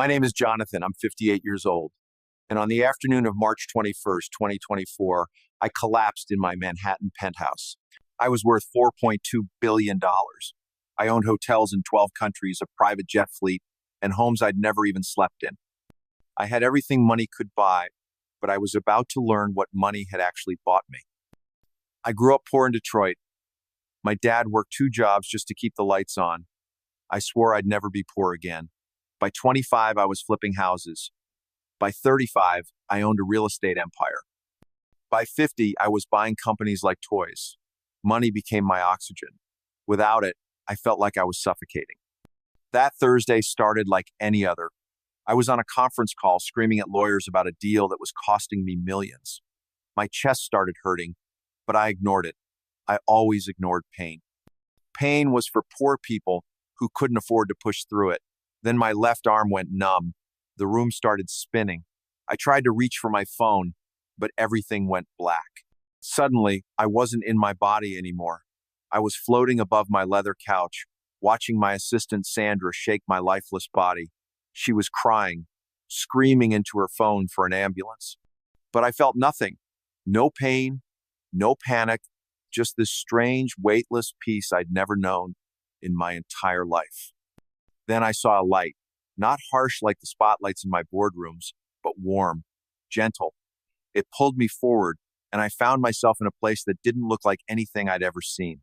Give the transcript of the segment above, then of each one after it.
My name is Jonathan. I'm 58 years old. And on the afternoon of March 21st, 2024, I collapsed in my Manhattan penthouse. I was worth $4.2 billion. I owned hotels in 12 countries, a private jet fleet, and homes I'd never even slept in. I had everything money could buy, but I was about to learn what money had actually bought me. I grew up poor in Detroit. My dad worked two jobs just to keep the lights on. I swore I'd never be poor again. By 25, I was flipping houses. By 35, I owned a real estate empire. By 50, I was buying companies like toys. Money became my oxygen. Without it, I felt like I was suffocating. That Thursday started like any other. I was on a conference call screaming at lawyers about a deal that was costing me millions. My chest started hurting, but I ignored it. I always ignored pain. Pain was for poor people who couldn't afford to push through it. Then my left arm went numb. The room started spinning. I tried to reach for my phone, but everything went black. Suddenly, I wasn't in my body anymore. I was floating above my leather couch, watching my assistant Sandra shake my lifeless body. She was crying, screaming into her phone for an ambulance. But I felt nothing. No pain, no panic, just this strange, weightless peace I'd never known in my entire life. Then I saw a light, not harsh like the spotlights in my boardrooms, but warm, gentle. It pulled me forward, and I found myself in a place that didn't look like anything I'd ever seen.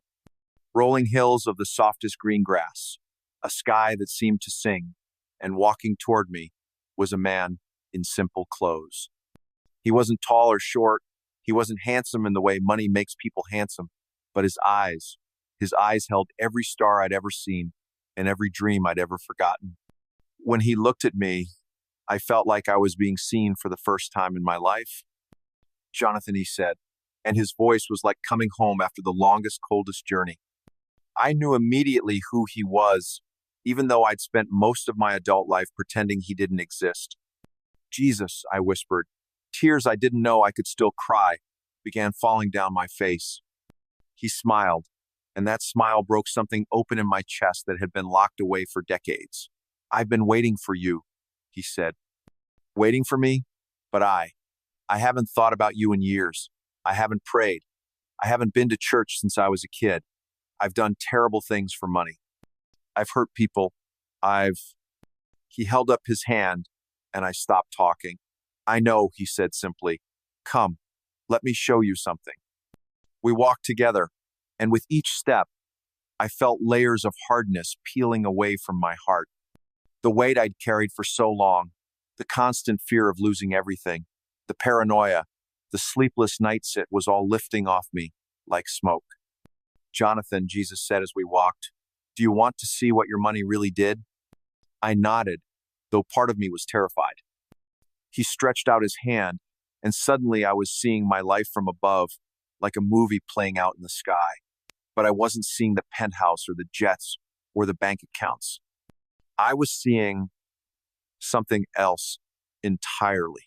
Rolling hills of the softest green grass, a sky that seemed to sing, and walking toward me was a man in simple clothes. He wasn't tall or short. He wasn't handsome in the way money makes people handsome, but his eyes held every star I'd ever seen and every dream I'd ever forgotten. When he looked at me, I felt like I was being seen for the first time in my life. Jonathan, he said, and his voice was like coming home after the longest, coldest journey. I knew immediately who he was, even though I'd spent most of my adult life pretending he didn't exist. Jesus, I whispered. Tears I didn't know I could still cry began falling down my face. He smiled, and that smile broke something open in my chest that had been locked away for decades. I've been waiting for you, he said. Waiting for me? But I haven't thought about you in years. I haven't prayed. I haven't been to church since I was a kid. I've done terrible things for money. I've hurt people. He held up his hand, and I stopped talking. I know, he said simply. Come, let me show you something. We walked together, and with each step, I felt layers of hardness peeling away from my heart. The weight I'd carried for so long, the constant fear of losing everything, the paranoia, the sleepless nights it was all lifting off me like smoke. Jonathan, Jesus said as we walked, do you want to see what your money really did? I nodded, though part of me was terrified. He stretched out his hand, and suddenly I was seeing my life from above, like a movie playing out in the sky. But I wasn't seeing the penthouse or the jets or the bank accounts. I was seeing something else entirely.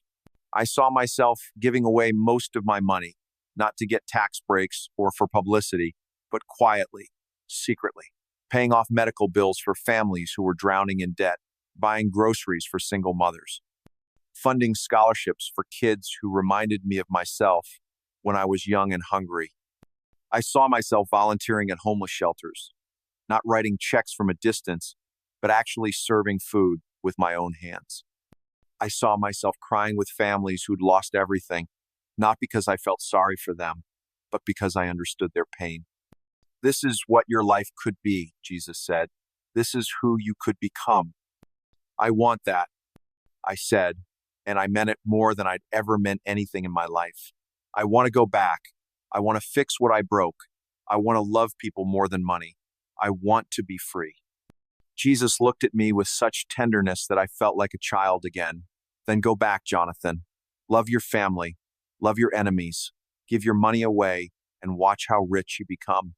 I saw myself giving away most of my money, not to get tax breaks or for publicity, but quietly, secretly, paying off medical bills for families who were drowning in debt, buying groceries for single mothers, funding scholarships for kids who reminded me of myself when I was young and hungry. I saw myself volunteering at homeless shelters, not writing checks from a distance, but actually serving food with my own hands. I saw myself crying with families who'd lost everything, not because I felt sorry for them, but because I understood their pain. This is what your life could be, Jesus said. This is who you could become. I want that, I said, and I meant it more than I'd ever meant anything in my life. I want to go back. I want to fix what I broke. I want to love people more than money. I want to be free. Jesus looked at me with such tenderness that I felt like a child again. Then go back, Jonathan. Love your family. Love your enemies. Give your money away and watch how rich you become.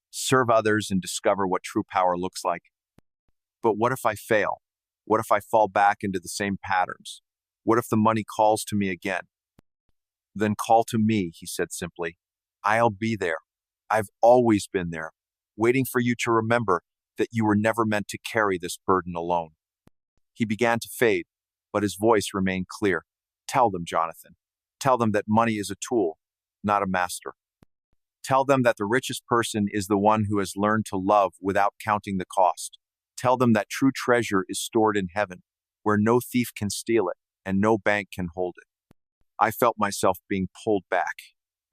Serve others and discover what true power looks like. But what if I fail? What if I fall back into the same patterns? What if the money calls to me again? Then call to me, he said simply. I'll be there. I've always been there, waiting for you to remember that you were never meant to carry this burden alone. He began to fade, but his voice remained clear. Tell them, Jonathan. Tell them that money is a tool, not a master. Tell them that the richest person is the one who has learned to love without counting the cost. Tell them that true treasure is stored in heaven, where no thief can steal it and no bank can hold it. I felt myself being pulled back,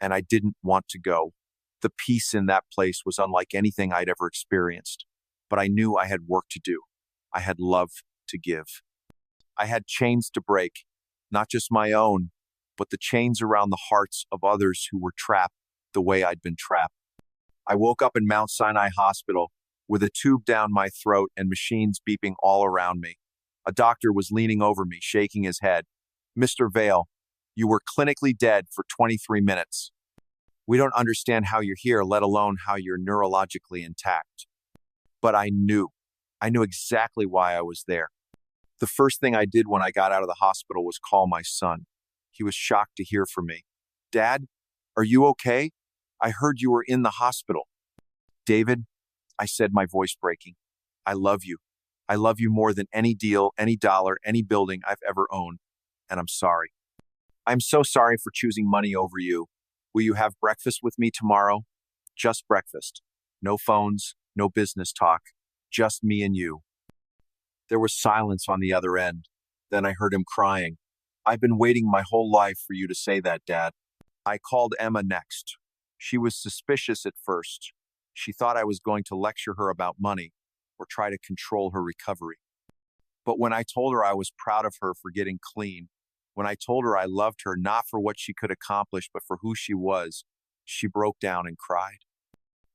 and I didn't want to go. The peace in that place was unlike anything I'd ever experienced, but I knew I had work to do. I had love to give. I had chains to break, not just my own, but the chains around the hearts of others who were trapped the way I'd been trapped. I woke up in Mount Sinai Hospital with a tube down my throat and machines beeping all around me. A doctor was leaning over me, shaking his head. Mr. Vale, you were clinically dead for 23 minutes. We don't understand how you're here, let alone how you're neurologically intact. But I knew exactly why I was there. The first thing I did when I got out of the hospital was call my son. He was shocked to hear from me. Dad, are you okay? I heard you were in the hospital. David, I said, my voice breaking, I love you. I love you more than any deal, any dollar, any building I've ever owned. And I'm sorry. I'm so sorry for choosing money over you. Will you have breakfast with me tomorrow? Just breakfast. No phones, no business talk. Just me and you. There was silence on the other end. Then I heard him crying. I've been waiting my whole life for you to say that, Dad. I called Emma next. She was suspicious at first. She thought I was going to lecture her about money or try to control her recovery. But when I told her I was proud of her for getting clean, when I told her I loved her not for what she could accomplish but for who she was, she broke down and cried.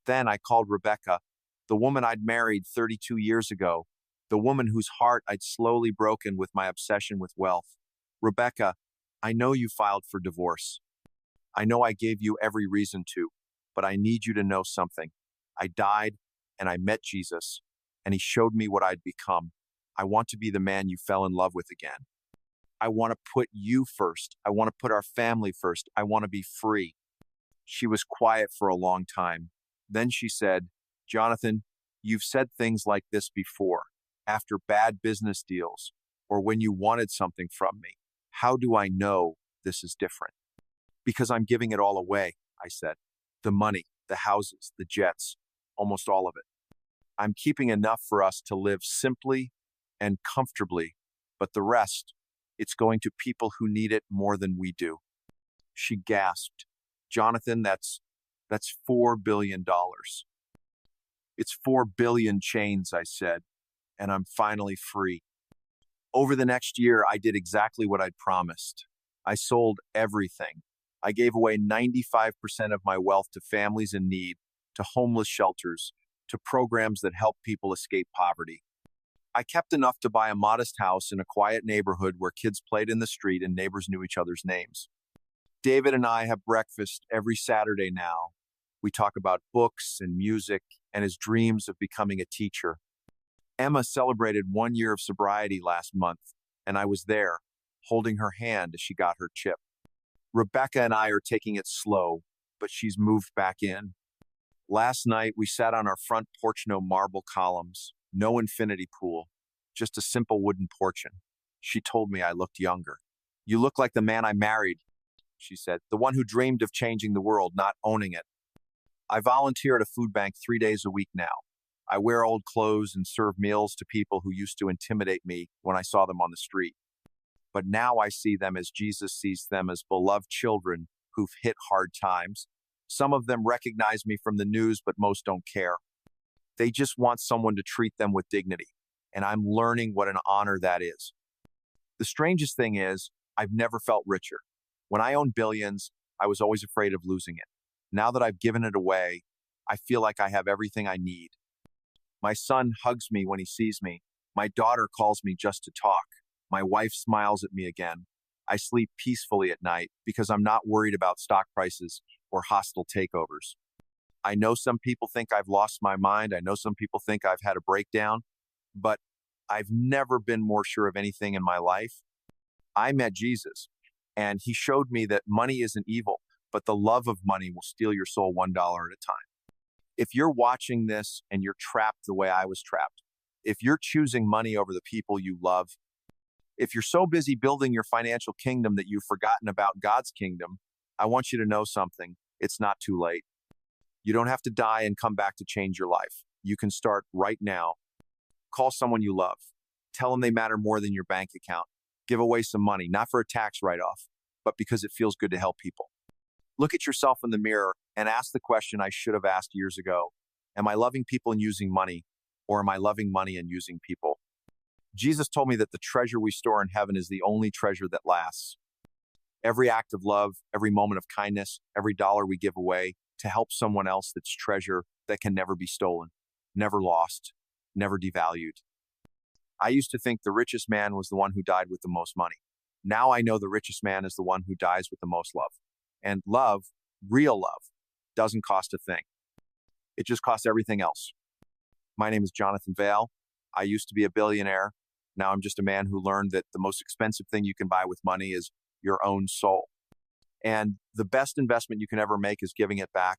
Then I called Rebecca, the woman I'd married 32 years ago, the woman whose heart I'd slowly broken with my obsession with wealth. Rebecca, I know you filed for divorce. I know I gave you every reason to, but I need you to know something. I died and I met Jesus, and he showed me what I'd become. I want to be the man you fell in love with again. I want to put you first. I want to put our family first. I want to be free. She was quiet for a long time. Then she said, Jonathan, you've said things like this before, after bad business deals, or when you wanted something from me. How do I know this is different? Because I'm giving it all away, I said. The money, the houses, the jets, almost all of it. I'm keeping enough for us to live simply and comfortably, but the rest, it's going to people who need it more than we do. She gasped. Jonathan, that's $4 billion. It's 4 billion chains, I said, and I'm finally free. Over the next year, I did exactly what I'd promised. I sold everything. I gave away 95% of my wealth to families in need, to homeless shelters, to programs that help people escape poverty. I kept enough to buy a modest house in a quiet neighborhood where kids played in the street and neighbors knew each other's names. David and I have breakfast every Saturday now. We talk about books and music and his dreams of becoming a teacher. Emma celebrated 1 year of sobriety last month, and I was there, holding her hand as she got her chip. Rebecca and I are taking it slow, but she's moved back in. Last night, we sat on our front porch, no marble columns, no infinity pool, just a simple wooden portion. She told me I looked younger. You look like the man I married, she said, the one who dreamed of changing the world, not owning it. I volunteer at a food bank 3 days a week now. I wear old clothes and serve meals to people who used to intimidate me when I saw them on the street. But now I see them as Jesus sees them, as beloved children who've hit hard times. Some of them recognize me from the news, but most don't care. They just want someone to treat them with dignity, and I'm learning what an honor that is. The strangest thing is, I've never felt richer. When I owned billions, I was always afraid of losing it. Now that I've given it away, I feel like I have everything I need. My son hugs me when he sees me. My daughter calls me just to talk. My wife smiles at me again. I sleep peacefully at night because I'm not worried about stock prices or hostile takeovers. I know some people think I've lost my mind. I know some people think I've had a breakdown, but I've never been more sure of anything in my life. I met Jesus, and he showed me that money isn't evil, but the love of money will steal your soul $1 at a time. If you're watching this and you're trapped the way I was trapped, If you're choosing money over the people you love, if you're so busy building your financial kingdom that you've forgotten about God's kingdom, I want you to know something. It's not too late. You don't have to die and come back to change your life. You can start right now. Call someone you love. Tell them they matter more than your bank account. Give away some money, not for a tax write-off, but because it feels good to help people. Look at yourself in the mirror and ask the question I should have asked years ago. Am I loving people and using money, or am I loving money and using people? Jesus told me that the treasure we store in heaven is the only treasure that lasts. Every act of love, every moment of kindness, every dollar we give away to help someone else, that's treasure that can never be stolen, never lost, never devalued. I used to think the richest man was the one who died with the most money. Now I know the richest man is the one who dies with the most love. And love, real love, doesn't cost a thing. It just costs everything else. My name is Jonathan Vale. I used to be a billionaire. Now I'm just a man who learned that the most expensive thing you can buy with money is your own soul. And the best investment you can ever make is giving it back.